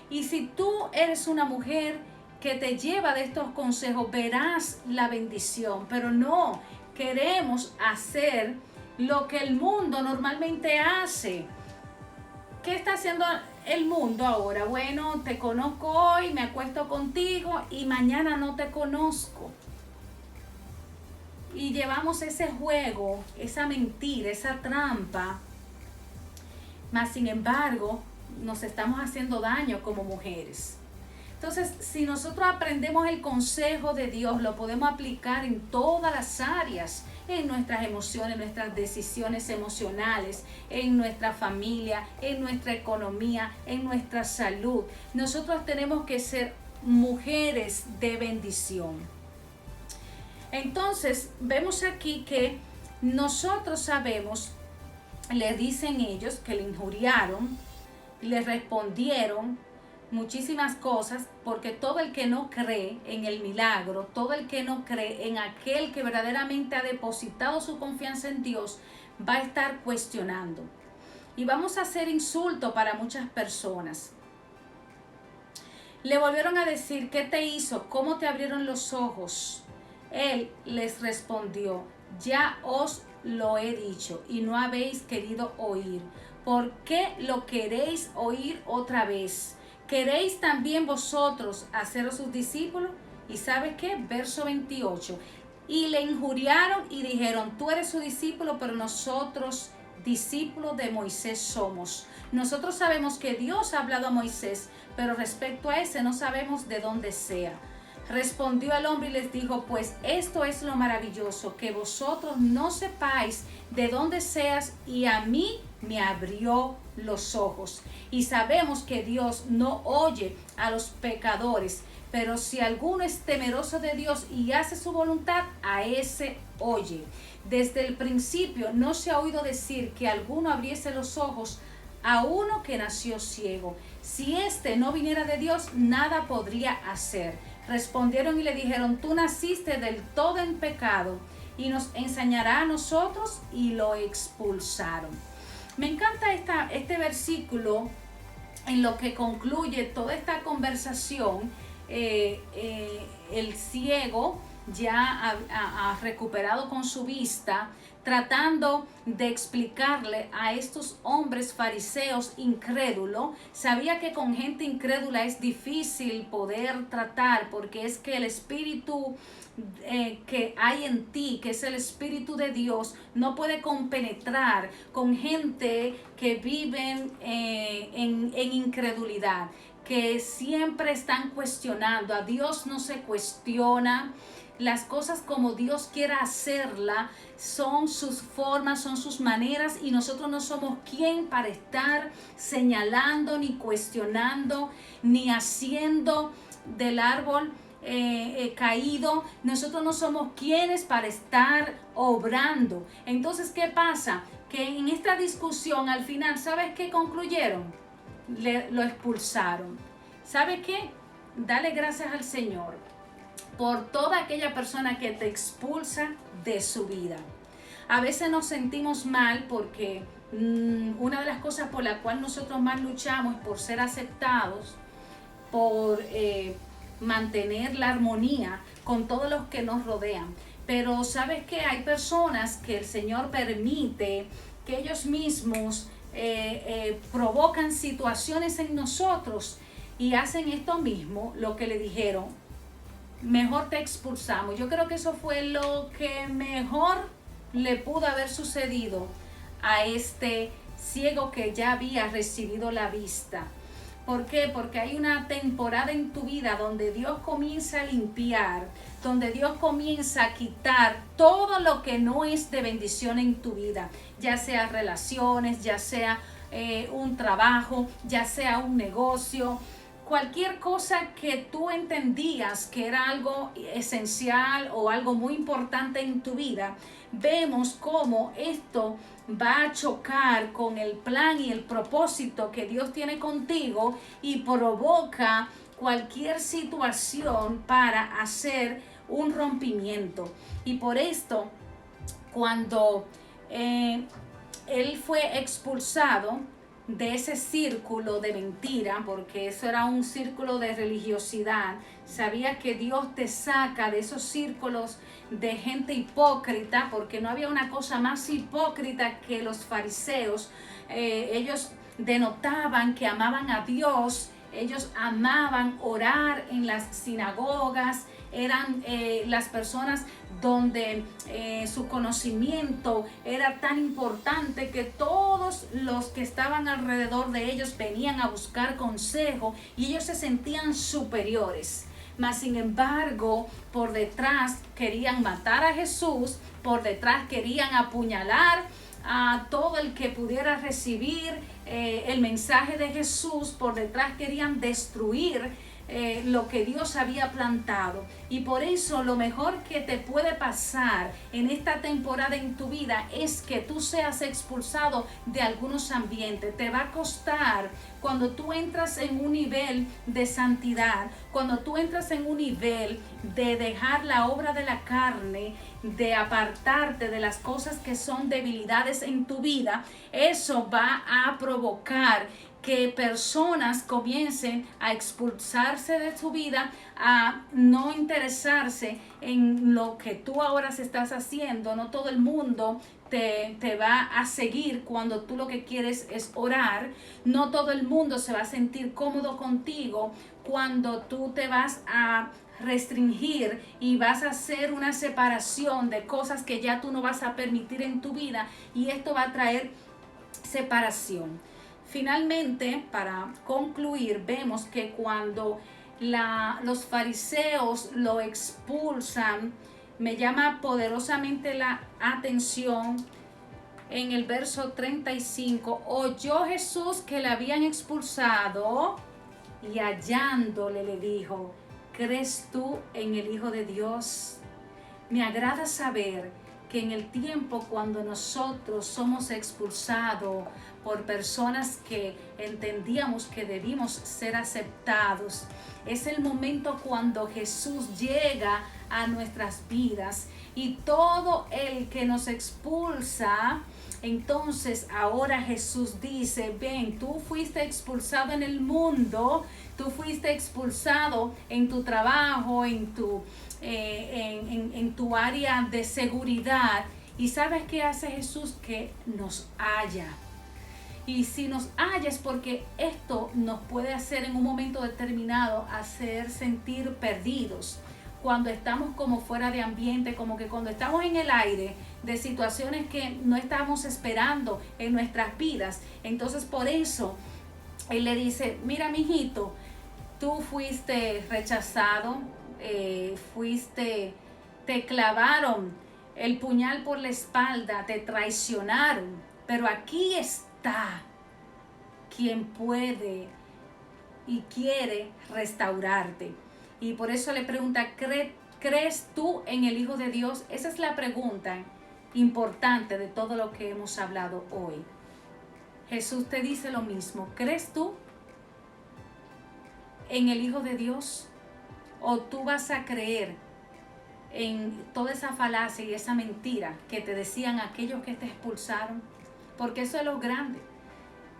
Y si tú eres una mujer que te lleva de estos consejos, verás la bendición. Pero no queremos hacer lo que el mundo normalmente hace. ¿Qué está haciendo el mundo ahora? Bueno, te conozco hoy, me acuesto contigo y mañana no te conozco. Y llevamos ese juego, esa mentira, esa trampa. Mas sin embargo, nos estamos haciendo daño como mujeres. Entonces, si nosotros aprendemos el consejo de Dios, lo podemos aplicar en todas las áreas, en nuestras emociones, en nuestras decisiones emocionales, en nuestra familia, en nuestra economía, en nuestra salud. Nosotros tenemos que ser mujeres de bendición. Entonces, vemos aquí que nosotros sabemos, le dicen ellos que le injuriaron, le respondieron muchísimas cosas, porque todo el que no cree en el milagro, todo el que no cree en aquel que verdaderamente ha depositado su confianza en Dios, va a estar cuestionando. Y vamos a hacer insulto para muchas personas. Le volvieron a decir, ¿qué te hizo? ¿Cómo te abrieron los ojos? Él les respondió, ya os lo he dicho y no habéis querido oír. ¿Por qué lo queréis oír otra vez? ¿Queréis también vosotros haceros sus discípulos? ¿Y sabe qué? Verso 28. Y le injuriaron y dijeron, tú eres su discípulo, pero nosotros discípulos de Moisés somos. Nosotros sabemos que Dios ha hablado a Moisés, pero respecto a ese no sabemos de dónde sea. Respondió el hombre y les dijo: pues esto es lo maravilloso, que vosotros no sepáis de dónde seas, y a mí me abrió los ojos. Y sabemos que Dios no oye a los pecadores, pero si alguno es temeroso de Dios y hace su voluntad, a ese oye. Desde el principio no se ha oído decir que alguno abriese los ojos a uno que nació ciego. Si éste no viniera de Dios, nada podría hacer. Respondieron y le dijeron: tú naciste del todo en pecado, y nos enseñará a nosotros. Y lo expulsaron. Me encanta este versículo en lo que concluye toda esta conversación. El ciego ya ha recuperado con su vista, tratando de explicarle a estos hombres fariseos incrédulos. Sabía que con gente incrédula es difícil poder tratar, porque es que el espíritu que hay en ti, que es el Espíritu de Dios, no puede compenetrar con gente que viven en incredulidad, que siempre están cuestionando. A Dios no se cuestiona. Las cosas como Dios quiera hacerla son sus formas, son sus maneras, y nosotros no somos quien para estar señalando, ni cuestionando, ni haciendo del árbol caído. Nosotros no somos quienes para estar obrando. Entonces, ¿qué pasa? Que en esta discusión al final, ¿sabes qué concluyeron? Lo expulsaron. ¿Sabe qué? Dale gracias al Señor por toda aquella persona que te expulsa de su vida. A veces nos sentimos mal porque una de las cosas por la cual nosotros más luchamos es por ser aceptados, por mantener la armonía con todos los que nos rodean. Pero ¿sabes qué? Hay personas que el Señor permite que ellos mismos provocan situaciones en nosotros y hacen esto mismo, lo que le dijeron: mejor te expulsamos. Yo creo que eso fue lo que mejor le pudo haber sucedido a este ciego que ya había recibido la vista. ¿Por qué? Porque hay una temporada en tu vida donde Dios comienza a limpiar, donde Dios comienza a quitar todo lo que no es de bendición en tu vida, ya sea relaciones, ya sea un trabajo, ya sea un negocio. Cualquier cosa que tú entendías que era algo esencial o algo muy importante en tu vida, vemos cómo esto va a chocar con el plan y el propósito que Dios tiene contigo, y provoca cualquier situación para hacer un rompimiento. Y por esto, cuando él fue expulsado de ese círculo de mentira, porque eso era un círculo de religiosidad, sabía que Dios te saca de esos círculos de gente hipócrita, porque no había una cosa más hipócrita que los fariseos. Ellos denotaban que amaban a Dios, ellos amaban orar en las sinagogas, eran las personas donde su conocimiento era tan importante que todos los que estaban alrededor de ellos venían a buscar consejo, y ellos se sentían superiores. Mas sin embargo, por detrás querían matar a Jesús, por detrás querían apuñalar a todo el que pudiera recibir el mensaje de Jesús, por detrás querían destruir lo que Dios había plantado. Y por eso lo mejor que te puede pasar en esta temporada en tu vida es que tú seas expulsado de algunos ambientes. Te va a costar cuando tú entras en un nivel de santidad, cuando tú entras en un nivel de dejar la obra de la carne, de apartarte de las cosas que son debilidades en tu vida. Eso va a provocar que personas comiencen a expulsarse de su vida, a no interesarse en lo que tú ahora estás haciendo. No todo el mundo te va a seguir cuando tú lo que quieres es orar. No todo el mundo se va a sentir cómodo contigo cuando tú te vas a restringir y vas a hacer una separación de cosas que ya tú no vas a permitir en tu vida, y esto va a traer separación. Finalmente, para concluir, vemos que cuando los fariseos lo expulsan, me llama poderosamente la atención. En el verso 35, oyó Jesús que le habían expulsado y hallándole le dijo, ¿crees tú en el Hijo de Dios? Me agrada saber que en el tiempo cuando nosotros somos expulsados por personas que entendíamos que debimos ser aceptados, es el momento cuando Jesús llega a nuestras vidas y todo el que nos expulsa, entonces ahora Jesús dice, ven, tú fuiste expulsado en el mundo, tú fuiste expulsado en tu trabajo, en tu área de seguridad. ¿Y sabes qué hace Jesús? Que nos halla. Y si nos halla es porque esto nos puede hacer en un momento determinado hacer sentir perdidos. Cuando estamos como fuera de ambiente, como que cuando estamos en el aire de situaciones que no estamos esperando en nuestras vidas. Entonces por eso Él le dice, mira mijito, tú fuiste rechazado, te clavaron el puñal por la espalda, te traicionaron, pero aquí está quien puede y quiere restaurarte. Y por eso le pregunta, ¿crees tú en el Hijo de Dios? Esa es la pregunta importante de todo lo que hemos hablado hoy. Jesús te dice lo mismo, ¿crees tú en el Hijo de Dios? ¿O tú vas a creer en toda esa falacia y esa mentira que te decían aquellos que te expulsaron? Porque eso es lo grande,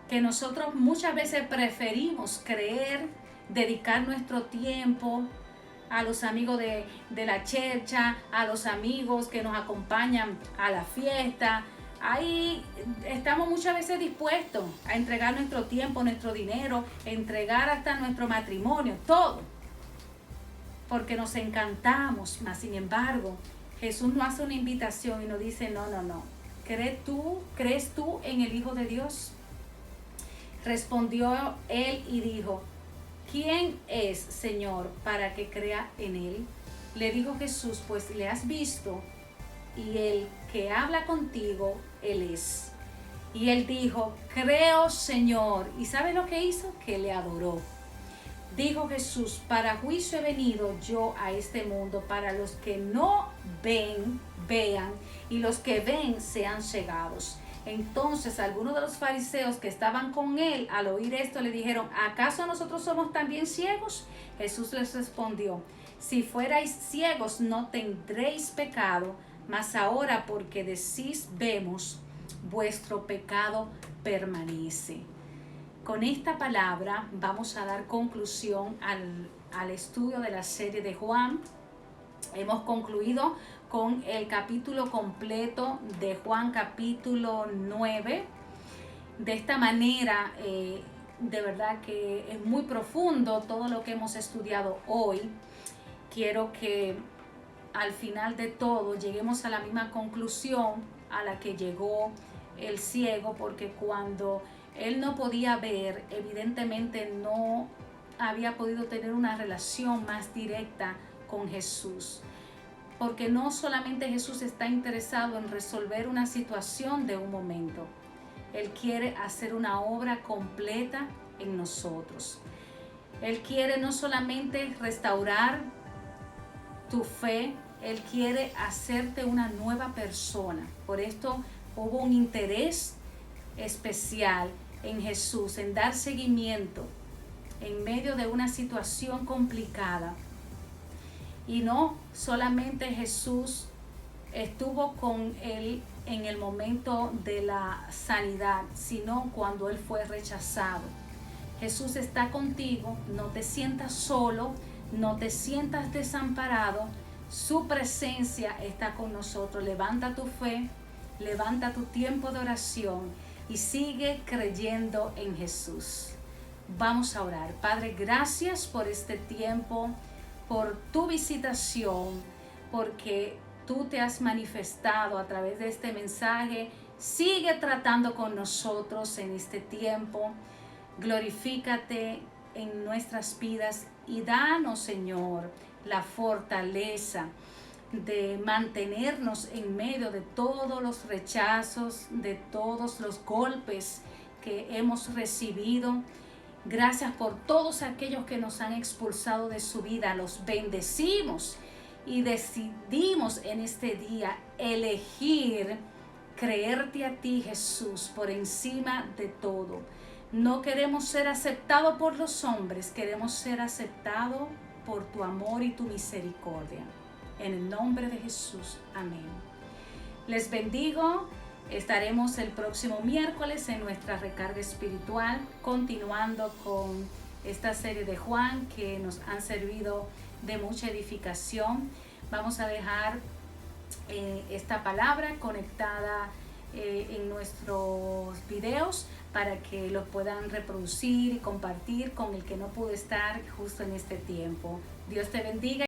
que nosotros muchas veces preferimos creer, dedicar nuestro tiempo a los amigos de la chercha, a los amigos que nos acompañan a la fiesta. Ahí estamos muchas veces dispuestos a entregar nuestro tiempo, nuestro dinero, entregar hasta nuestro matrimonio, todo, porque nos encantamos. Mas sin embargo, Jesús nos hace una invitación y nos dice, no. ¿Crees tú en el Hijo de Dios? Respondió él y dijo, ¿quién es, Señor, para que crea en él? Le dijo Jesús, pues le has visto, y el que habla contigo, él es. Y él dijo, creo, Señor. ¿Y sabe lo que hizo? Que le adoró. Dijo Jesús, para juicio he venido yo a este mundo, para los que no ven, vean, y los que ven sean cegados. Entonces algunos de los fariseos que estaban con él, al oír esto, le dijeron, ¿acaso nosotros somos también ciegos? Jesús les respondió, si fuerais ciegos no tendréis pecado, mas ahora porque decís vemos, vuestro pecado permanece. Con esta palabra vamos a dar conclusión al estudio de la serie de Juan. Hemos concluido con el capítulo completo de Juan, capítulo 9. De esta manera, de verdad que es muy profundo todo lo que hemos estudiado hoy. Quiero que al final de todo lleguemos a la misma conclusión a la que llegó el ciego, porque cuando él no podía ver, evidentemente no había podido tener una relación más directa con Jesús. Porque no solamente Jesús está interesado en resolver una situación de un momento. Él quiere hacer una obra completa en nosotros. Él quiere no solamente restaurar tu fe, Él quiere hacerte una nueva persona. Por esto hubo un interés especial en Jesús, en dar seguimiento en medio de una situación complicada. Y no solamente Jesús estuvo con él en el momento de la sanidad, sino cuando él fue rechazado. Jesús está contigo, no te sientas solo, no te sientas desamparado. Su presencia está con nosotros. Levanta tu fe, levanta tu tiempo de oración y sigue creyendo en Jesús. Vamos a orar. Padre, gracias por este tiempo, por tu visitación, porque tú te has manifestado a través de este mensaje. Sigue tratando con nosotros en este tiempo. Glorifícate en nuestras vidas y danos, Señor, la fortaleza de mantenernos en medio de todos los rechazos, de todos los golpes que hemos recibido. Gracias por todos aquellos que nos han expulsado de su vida. Los bendecimos y decidimos en este día elegir creerte a ti, Jesús, por encima de todo. No queremos ser aceptados por los hombres, queremos ser aceptados por tu amor y tu misericordia. En el nombre de Jesús, amén. Les bendigo. Estaremos el próximo miércoles en nuestra recarga espiritual, continuando con esta serie de Juan que nos han servido de mucha edificación. Vamos a dejar esta palabra conectada en nuestros videos para que lo puedan reproducir y compartir con el que no pudo estar justo en este tiempo. Dios te bendiga.